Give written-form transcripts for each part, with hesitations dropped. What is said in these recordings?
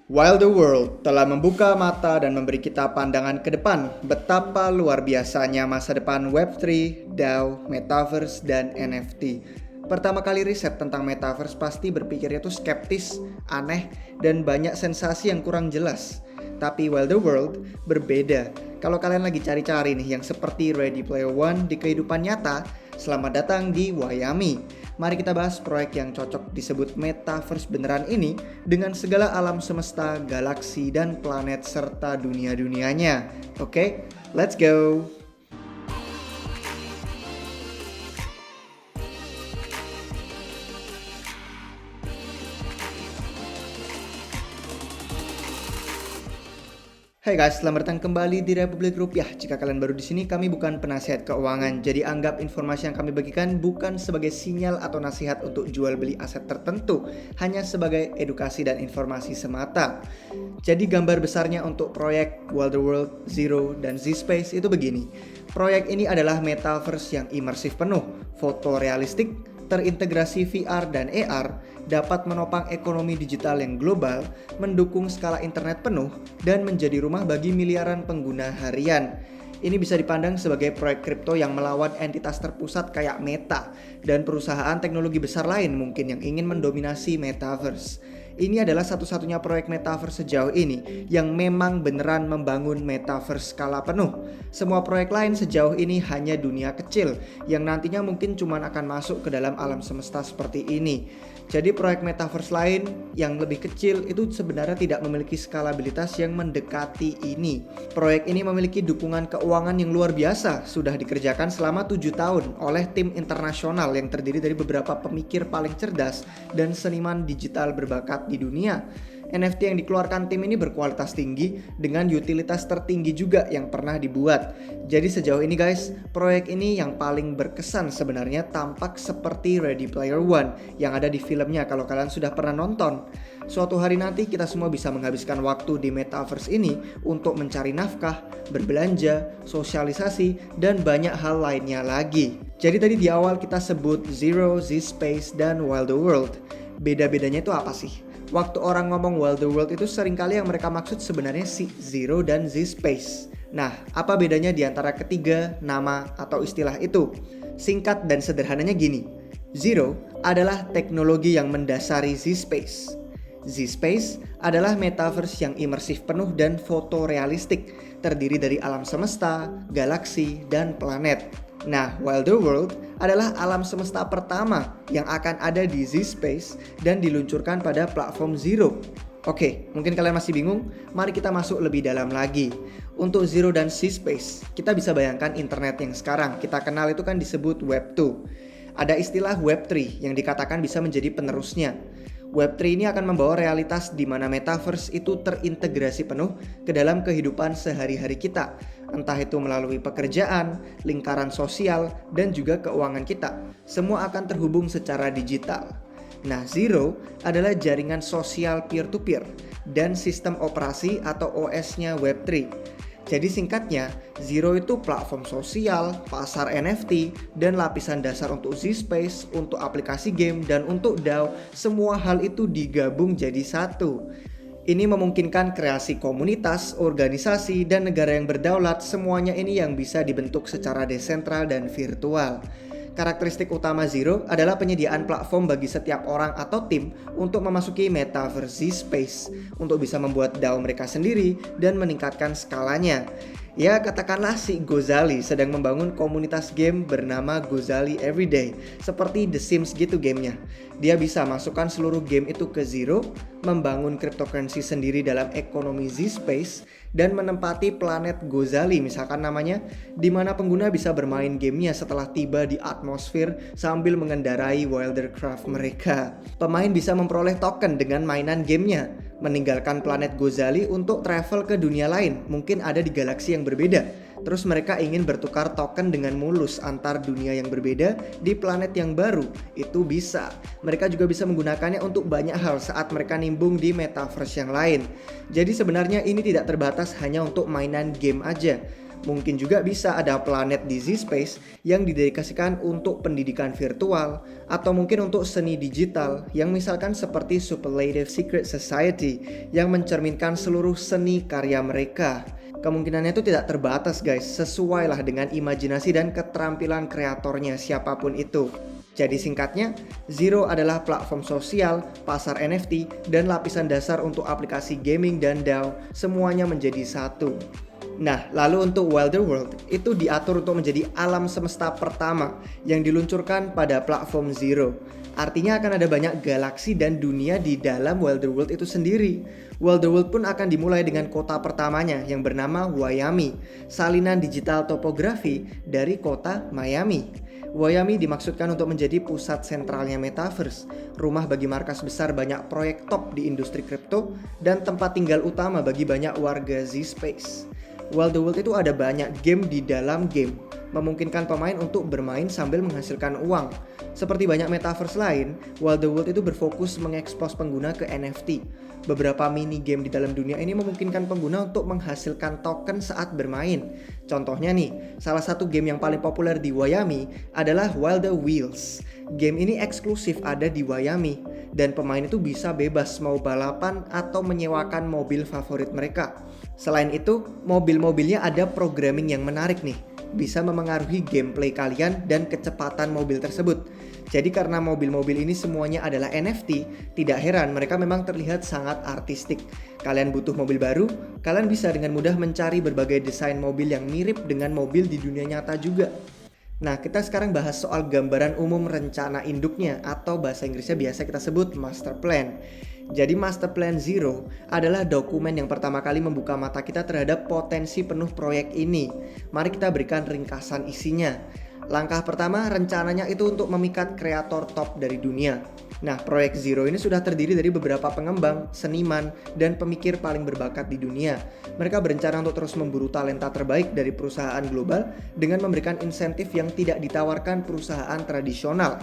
While the World telah membuka mata dan memberi kita pandangan ke depan betapa luar biasanya masa depan Web3, DAO, Metaverse, dan NFT. Pertama kali riset tentang Metaverse pasti berpikirnya tuh skeptis, aneh, dan banyak sensasi yang kurang jelas. Tapi While the World berbeda. Kalau kalian lagi cari-cari nih yang seperti Ready Player One di kehidupan nyata, selamat datang di Wayami. Mari kita bahas proyek yang cocok disebut Metaverse beneran ini dengan segala alam semesta, galaksi, dan planet serta dunia-dunianya. Oke, let's go! Hai guys, selamat datang kembali di Republik Rupiah. Jika kalian baru di sini, kami bukan penasihat keuangan. Jadi anggap informasi yang kami bagikan bukan sebagai sinyal atau nasihat untuk jual beli aset tertentu, hanya sebagai edukasi dan informasi semata. Jadi gambar besarnya untuk proyek While the World, Zero, dan Z-Space itu begini. Proyek ini adalah metaverse yang imersif penuh, fotorealistik, terintegrasi VR dan AR, dapat menopang ekonomi digital yang global, mendukung skala internet penuh, dan menjadi rumah bagi miliaran pengguna harian. Ini bisa dipandang sebagai proyek kripto yang melawan entitas terpusat kayak Meta dan perusahaan teknologi besar lain mungkin yang ingin mendominasi Metaverse. Ini adalah satu-satunya proyek Metaverse sejauh ini yang memang beneran membangun Metaverse skala penuh. Semua proyek lain sejauh ini hanya dunia kecil yang nantinya mungkin cuma akan masuk ke dalam alam semesta seperti ini. Jadi proyek Metaverse lain yang lebih kecil itu sebenarnya tidak memiliki skalabilitas yang mendekati ini. Proyek ini memiliki dukungan keuangan yang luar biasa, sudah dikerjakan selama 7 tahun oleh tim internasional yang terdiri dari beberapa pemikir paling cerdas dan seniman digital berbakat di dunia. NFT yang dikeluarkan tim ini berkualitas tinggi dengan utilitas tertinggi juga yang pernah dibuat. Jadi sejauh ini guys, proyek ini yang paling berkesan sebenarnya tampak seperti Ready Player One yang ada di filmnya kalau kalian sudah pernah nonton. Suatu hari nanti kita semua bisa menghabiskan waktu di Metaverse ini untuk mencari nafkah, berbelanja, sosialisasi, dan banyak hal lainnya lagi. Jadi tadi di awal kita sebut Zero, Z-Space, dan While the World. Beda-bedanya itu apa sih? Waktu orang ngomong While the World itu seringkali yang mereka maksud sebenarnya si Zero dan Z-Space. Nah, apa bedanya di antara ketiga nama atau istilah itu? Singkat dan sederhananya gini. Zero adalah teknologi yang mendasari Z-Space. Z-Space adalah metaverse yang imersif penuh dan fotorealistik, terdiri dari alam semesta, galaksi, dan planet. Nah, While the World adalah alam semesta pertama yang akan ada di Z-Space dan diluncurkan pada platform Zero. Oke, mungkin kalian masih bingung? Mari kita masuk lebih dalam lagi. Untuk Zero dan Z-Space, kita bisa bayangkan internet yang sekarang kita kenal itu kan disebut Web 2. Ada istilah Web 3 yang dikatakan bisa menjadi penerusnya. Web 3 ini akan membawa realitas di mana Metaverse itu terintegrasi penuh ke dalam kehidupan sehari-hari kita. Entah itu melalui pekerjaan, lingkaran sosial, dan juga keuangan kita. Semua akan terhubung secara digital. Nah, Zero adalah jaringan sosial peer-to-peer dan sistem operasi atau OS-nya Web 3. Jadi singkatnya, Zero itu platform sosial, pasar NFT, dan lapisan dasar untuk Z-Space, untuk aplikasi game, dan untuk DAO. Semua hal itu digabung jadi satu. Ini memungkinkan kreasi komunitas, organisasi, dan negara yang berdaulat, semuanya ini yang bisa dibentuk secara desentral dan virtual. Karakteristik utama Zero adalah penyediaan platform bagi setiap orang atau tim untuk memasuki Metaverse Z-Space untuk bisa membuat DAO mereka sendiri dan meningkatkan skalanya. Ya, katakanlah si Gozali sedang membangun komunitas game bernama Gozali Everyday, seperti The Sims gitu gamenya. Dia bisa masukkan seluruh game itu ke Zero, membangun cryptocurrency sendiri dalam ekonomi Z-Space, dan menempati planet Gozali misalkan namanya, di mana pengguna bisa bermain gamenya setelah tiba di atmosfer sambil mengendarai Wildercraft mereka. Pemain bisa memperoleh token dengan mainan gamenya, meninggalkan planet Gozali untuk travel ke dunia lain, mungkin ada di galaksi yang berbeda. Terus mereka ingin bertukar token dengan mulus antar dunia yang berbeda di planet yang baru. Itu bisa. Mereka juga bisa menggunakannya untuk banyak hal saat mereka nimbung di metaverse yang lain. Jadi sebenarnya ini tidak terbatas hanya untuk mainan game aja. Mungkin juga bisa ada planet di Z-Space yang didedikasikan untuk pendidikan virtual, atau mungkin untuk seni digital yang misalkan seperti Superlative Secret Society yang mencerminkan seluruh seni karya mereka. Kemungkinannya itu tidak terbatas guys, sesuailah dengan imajinasi dan keterampilan kreatornya siapapun itu. Jadi singkatnya, Zero adalah platform sosial, pasar NFT, dan lapisan dasar untuk aplikasi gaming dan DAO, semuanya menjadi satu. Nah, lalu untuk Wilder World, itu diatur untuk menjadi alam semesta pertama yang diluncurkan pada platform Zero. Artinya akan ada banyak galaksi dan dunia di dalam Wilder World itu sendiri. Wilder World pun akan dimulai dengan kota pertamanya yang bernama Wyami, salinan digital topografi dari kota Miami. Wyami dimaksudkan untuk menjadi pusat sentralnya Metaverse, rumah bagi markas besar banyak proyek top di industri kripto, dan tempat tinggal utama bagi banyak warga Z-Space. Wilder World itu ada banyak game di dalam game, memungkinkan pemain untuk bermain sambil menghasilkan uang. Seperti banyak Metaverse lain, Wilder World itu berfokus mengekspos pengguna ke NFT. Beberapa mini game di dalam dunia ini memungkinkan pengguna untuk menghasilkan token saat bermain. Contohnya nih, salah satu game yang paling populer di Wyami adalah Wilder Wheels. Game ini eksklusif ada di Wyami, dan pemain itu bisa bebas mau balapan atau menyewakan mobil favorit mereka. Selain itu, mobil-mobilnya ada programming yang menarik nih, bisa memengaruhi gameplay kalian dan kecepatan mobil tersebut. Jadi karena mobil-mobil ini semuanya adalah NFT, tidak heran mereka memang terlihat sangat artistik. Kalian butuh mobil baru, kalian bisa dengan mudah mencari berbagai desain mobil yang mirip dengan mobil di dunia nyata juga. Nah, kita sekarang bahas soal gambaran umum rencana induknya, atau bahasa Inggrisnya biasa kita sebut master plan. Jadi master plan Zero adalah dokumen yang pertama kali membuka mata kita terhadap potensi penuh proyek ini. Mari kita berikan ringkasan isinya. Langkah pertama rencananya itu untuk memikat kreator top dari dunia. Nah, proyek Zero ini sudah terdiri dari beberapa pengembang, seniman, dan pemikir paling berbakat di dunia. Mereka berencana untuk terus memburu talenta terbaik dari perusahaan global dengan memberikan insentif yang tidak ditawarkan perusahaan tradisional.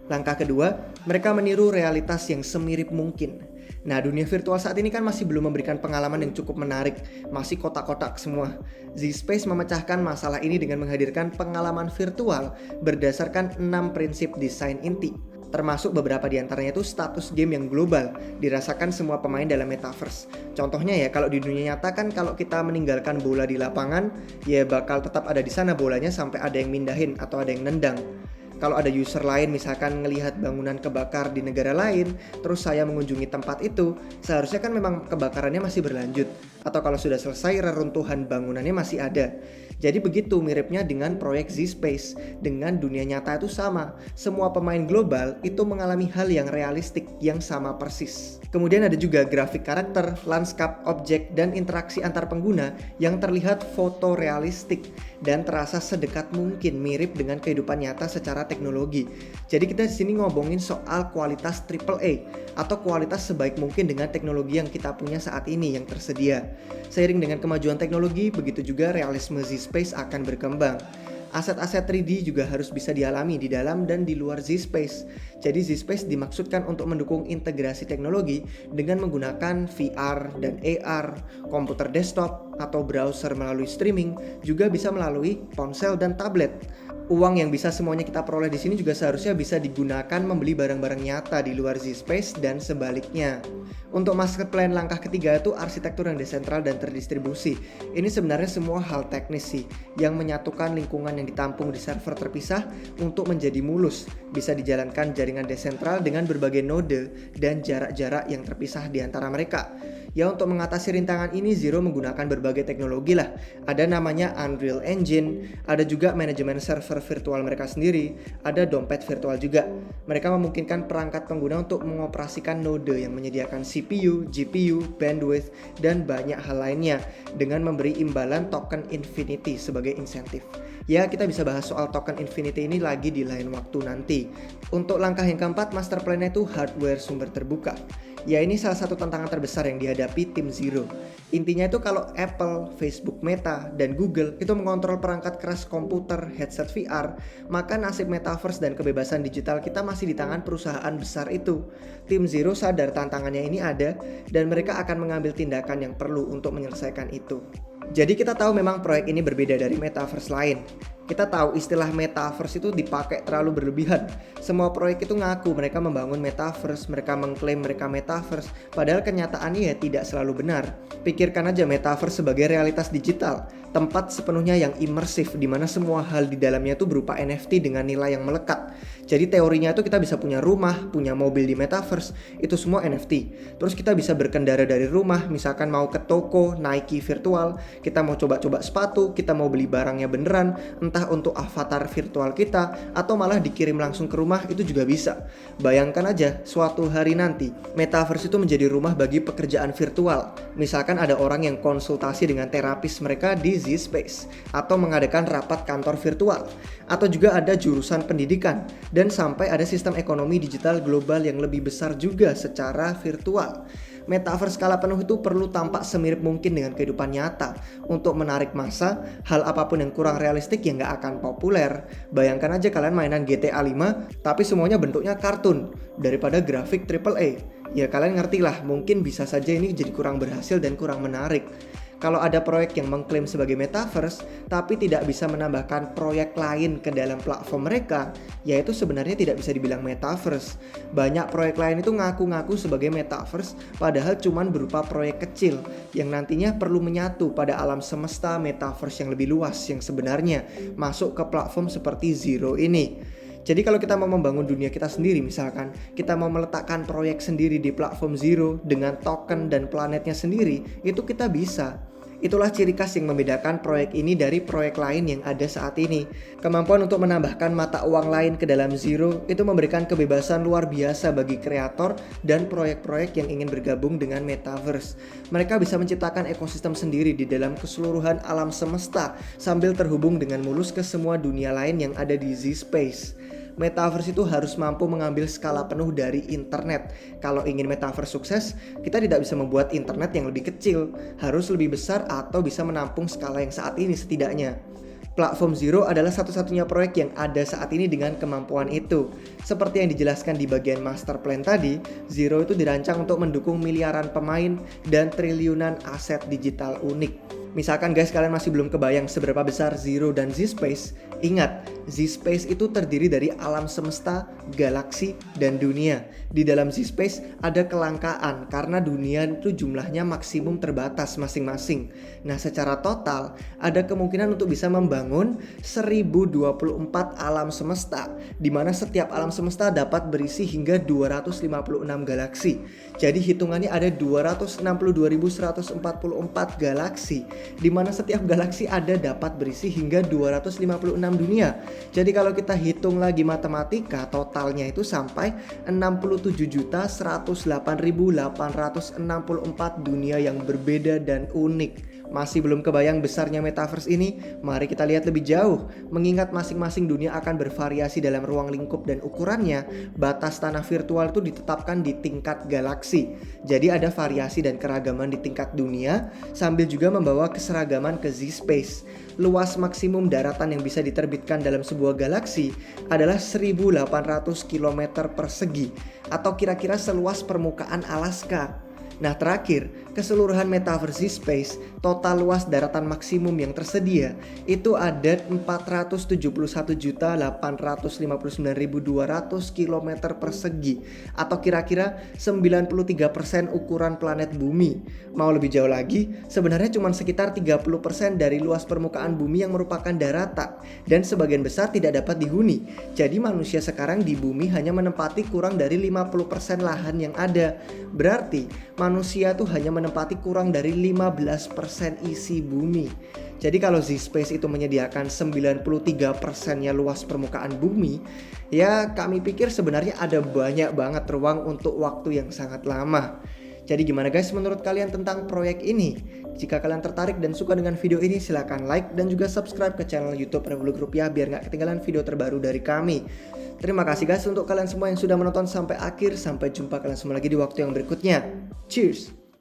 Langkah kedua, mereka meniru realitas yang semirip mungkin. Nah, dunia virtual saat ini kan masih belum memberikan pengalaman yang cukup menarik, masih kotak-kotak semua. Z-Space memecahkan masalah ini dengan menghadirkan pengalaman virtual berdasarkan 6 prinsip desain inti. Termasuk beberapa diantaranya itu status game yang global, dirasakan semua pemain dalam Metaverse. Contohnya ya, kalau di dunia nyata kan kalau kita meninggalkan bola di lapangan, ya bakal tetap ada di sana bolanya sampai ada yang mindahin atau ada yang nendang. Kalau ada user lain misalkan ngelihat bangunan kebakar di negara lain, terus saya mengunjungi tempat itu, seharusnya kan memang kebakarannya masih berlanjut. Atau kalau sudah selesai, reruntuhan bangunannya masih ada. Jadi begitu miripnya dengan proyek Z-Space. Dengan dunia nyata itu sama. Semua pemain global itu mengalami hal yang realistik, yang sama persis. Kemudian ada juga grafik karakter, lanskap, objek, dan interaksi antar pengguna yang terlihat fotorealistik dan terasa sedekat mungkin mirip dengan kehidupan nyata secara teknologi. Jadi kita di sini ngomongin soal kualitas AAA atau kualitas sebaik mungkin dengan teknologi yang kita punya saat ini yang tersedia. Seiring dengan kemajuan teknologi, begitu juga realisme Z-Space akan berkembang. Aset-aset 3D juga harus bisa dialami di dalam dan di luar Z-Space. Jadi Z-Space dimaksudkan untuk mendukung integrasi teknologi dengan menggunakan VR dan AR, komputer desktop atau browser melalui streaming, juga bisa melalui ponsel dan tablet. Uang yang bisa semuanya kita peroleh di sini juga seharusnya bisa digunakan membeli barang-barang nyata di luar Z-Space dan sebaliknya. Untuk master plan langkah ketiga itu arsitektur yang desentral dan terdistribusi. Ini sebenarnya semua hal teknis sih, yang menyatukan lingkungan yang ditampung di server terpisah untuk menjadi mulus. Bisa dijalankan jaringan desentral dengan berbagai node dan jarak-jarak yang terpisah di antara mereka. Ya, untuk mengatasi rintangan ini Zero menggunakan berbagai teknologi lah. Ada namanya Unreal Engine, ada juga manajemen server virtual mereka sendiri, ada dompet virtual juga. Mereka memungkinkan perangkat pengguna untuk mengoperasikan node yang menyediakan CPU, GPU, bandwidth, dan banyak hal lainnya dengan memberi imbalan token Infinity sebagai insentif. Ya, kita bisa bahas soal token Infinity ini lagi di lain waktu nanti. Untuk langkah yang keempat, master plan-nya itu hardware sumber terbuka. Ya, ini salah satu tantangan terbesar yang dihadapi tim Zero. Intinya itu kalau Apple, Facebook, Meta, dan Google itu mengontrol perangkat keras komputer, headset VR, maka nasib Metaverse dan kebebasan digital kita masih di tangan perusahaan besar itu. Tim Zero sadar tantangannya ini ada, dan mereka akan mengambil tindakan yang perlu untuk menyelesaikan itu. Jadi kita tahu memang proyek ini berbeda dari metaverse lain. Kita tahu istilah metaverse itu dipakai terlalu berlebihan. Semua proyek itu ngaku mereka membangun metaverse, mereka mengklaim mereka metaverse, padahal kenyataannya ya tidak selalu benar. Pikirkan aja metaverse sebagai realitas digital, tempat sepenuhnya yang imersif di mana semua hal di dalamnya itu berupa NFT dengan nilai yang melekat. Jadi teorinya itu kita bisa punya rumah, punya mobil di metaverse, itu semua NFT. Terus kita bisa berkendara dari rumah, misalkan mau ke toko, Nike virtual, kita mau coba-coba sepatu, kita mau beli barangnya beneran, entah untuk avatar virtual kita, atau malah dikirim langsung ke rumah, itu juga bisa. Bayangkan aja, suatu hari nanti, metaverse itu menjadi rumah bagi pekerjaan virtual. Misalkan ada orang yang konsultasi dengan terapis mereka di Z-Space, atau mengadakan rapat kantor virtual, atau juga ada jurusan pendidikan, dan sampai ada sistem ekonomi digital global yang lebih besar juga secara virtual. Metaverse skala penuh itu perlu tampak semirip mungkin dengan kehidupan nyata. Untuk menarik massa, hal apapun yang kurang realistik ya nggak akan populer. Bayangkan aja kalian mainan GTA 5, tapi semuanya bentuknya kartun daripada grafik AAA. Ya kalian ngerti lah, mungkin bisa saja ini jadi kurang berhasil dan kurang menarik. Kalau ada proyek yang mengklaim sebagai metaverse, tapi tidak bisa menambahkan proyek lain ke dalam platform mereka, yaitu sebenarnya tidak bisa dibilang metaverse. Banyak proyek lain itu ngaku-ngaku sebagai metaverse, padahal cuman berupa proyek kecil, yang nantinya perlu menyatu pada alam semesta metaverse yang lebih luas, yang sebenarnya masuk ke platform seperti Zero ini. Jadi kalau kita mau membangun dunia kita sendiri, misalkan kita mau meletakkan proyek sendiri di platform Zero dengan token dan planetnya sendiri, itu kita bisa. Itulah ciri khas yang membedakan proyek ini dari proyek lain yang ada saat ini. Kemampuan untuk menambahkan mata uang lain ke dalam Zero itu memberikan kebebasan luar biasa bagi kreator dan proyek-proyek yang ingin bergabung dengan metaverse. Mereka bisa menciptakan ekosistem sendiri di dalam keseluruhan alam semesta sambil terhubung dengan mulus ke semua dunia lain yang ada di Z-Space. Metaverse itu harus mampu mengambil skala penuh dari internet. Kalau ingin metaverse sukses, kita tidak bisa membuat internet yang lebih kecil, harus lebih besar atau bisa menampung skala yang saat ini setidaknya. Platform Zero adalah satu-satunya proyek yang ada saat ini dengan kemampuan itu. Seperti yang dijelaskan di bagian master plan tadi, Zero itu dirancang untuk mendukung miliaran pemain dan triliunan aset digital unik. Misalkan guys, kalian masih belum kebayang seberapa besar Zero dan Z-Space, ingat, Z-Space itu terdiri dari alam semesta, galaksi, dan dunia. Di dalam Z-Space ada kelangkaan karena dunia itu jumlahnya maksimum terbatas masing-masing. Nah, secara total ada kemungkinan untuk bisa membangun 1024 alam semesta, di mana setiap alam semesta dapat berisi hingga 256 galaksi. Jadi hitungannya ada 262.144 galaksi, di mana setiap galaksi ada dapat berisi hingga 256 dunia. Jadi kalau kita hitung lagi matematika, totalnya itu sampai 67.108.864 dunia yang berbeda dan unik. Masih belum kebayang besarnya metaverse ini? Mari kita lihat lebih jauh. Mengingat masing-masing dunia akan bervariasi dalam ruang lingkup dan ukurannya, batas tanah virtual itu ditetapkan di tingkat galaksi. Jadi ada variasi dan keragaman di tingkat dunia, sambil juga membawa keseragaman ke Z-Space. Luas maksimum daratan yang bisa diterbitkan dalam sebuah galaksi adalah 1.800 km persegi, atau kira-kira seluas permukaan Alaska. Nah terakhir, keseluruhan metaverse Z-Space, total luas daratan maksimum yang tersedia itu ada 471.859.200 km persegi, atau kira-kira 93% ukuran planet bumi. Mau lebih jauh lagi, sebenarnya cuma sekitar 30% dari luas permukaan bumi yang merupakan daratan, dan sebagian besar tidak dapat dihuni. Jadi manusia sekarang di bumi hanya menempati kurang dari 50% lahan yang ada. Berarti manusia tuh hanya menempati kurang dari 15% isi bumi. Jadi kalau Z-Space itu menyediakan 93%-nya luas permukaan bumi, ya kami pikir sebenarnya ada banyak banget ruang untuk waktu yang sangat lama. Jadi gimana guys menurut kalian tentang proyek ini? Jika kalian tertarik dan suka dengan video ini, silahkan like dan juga subscribe ke channel YouTube Republik Rupiah biar gak ketinggalan video terbaru dari kami. Terima kasih guys untuk kalian semua yang sudah menonton sampai akhir. Sampai jumpa kalian semua lagi di waktu yang berikutnya. Cheers!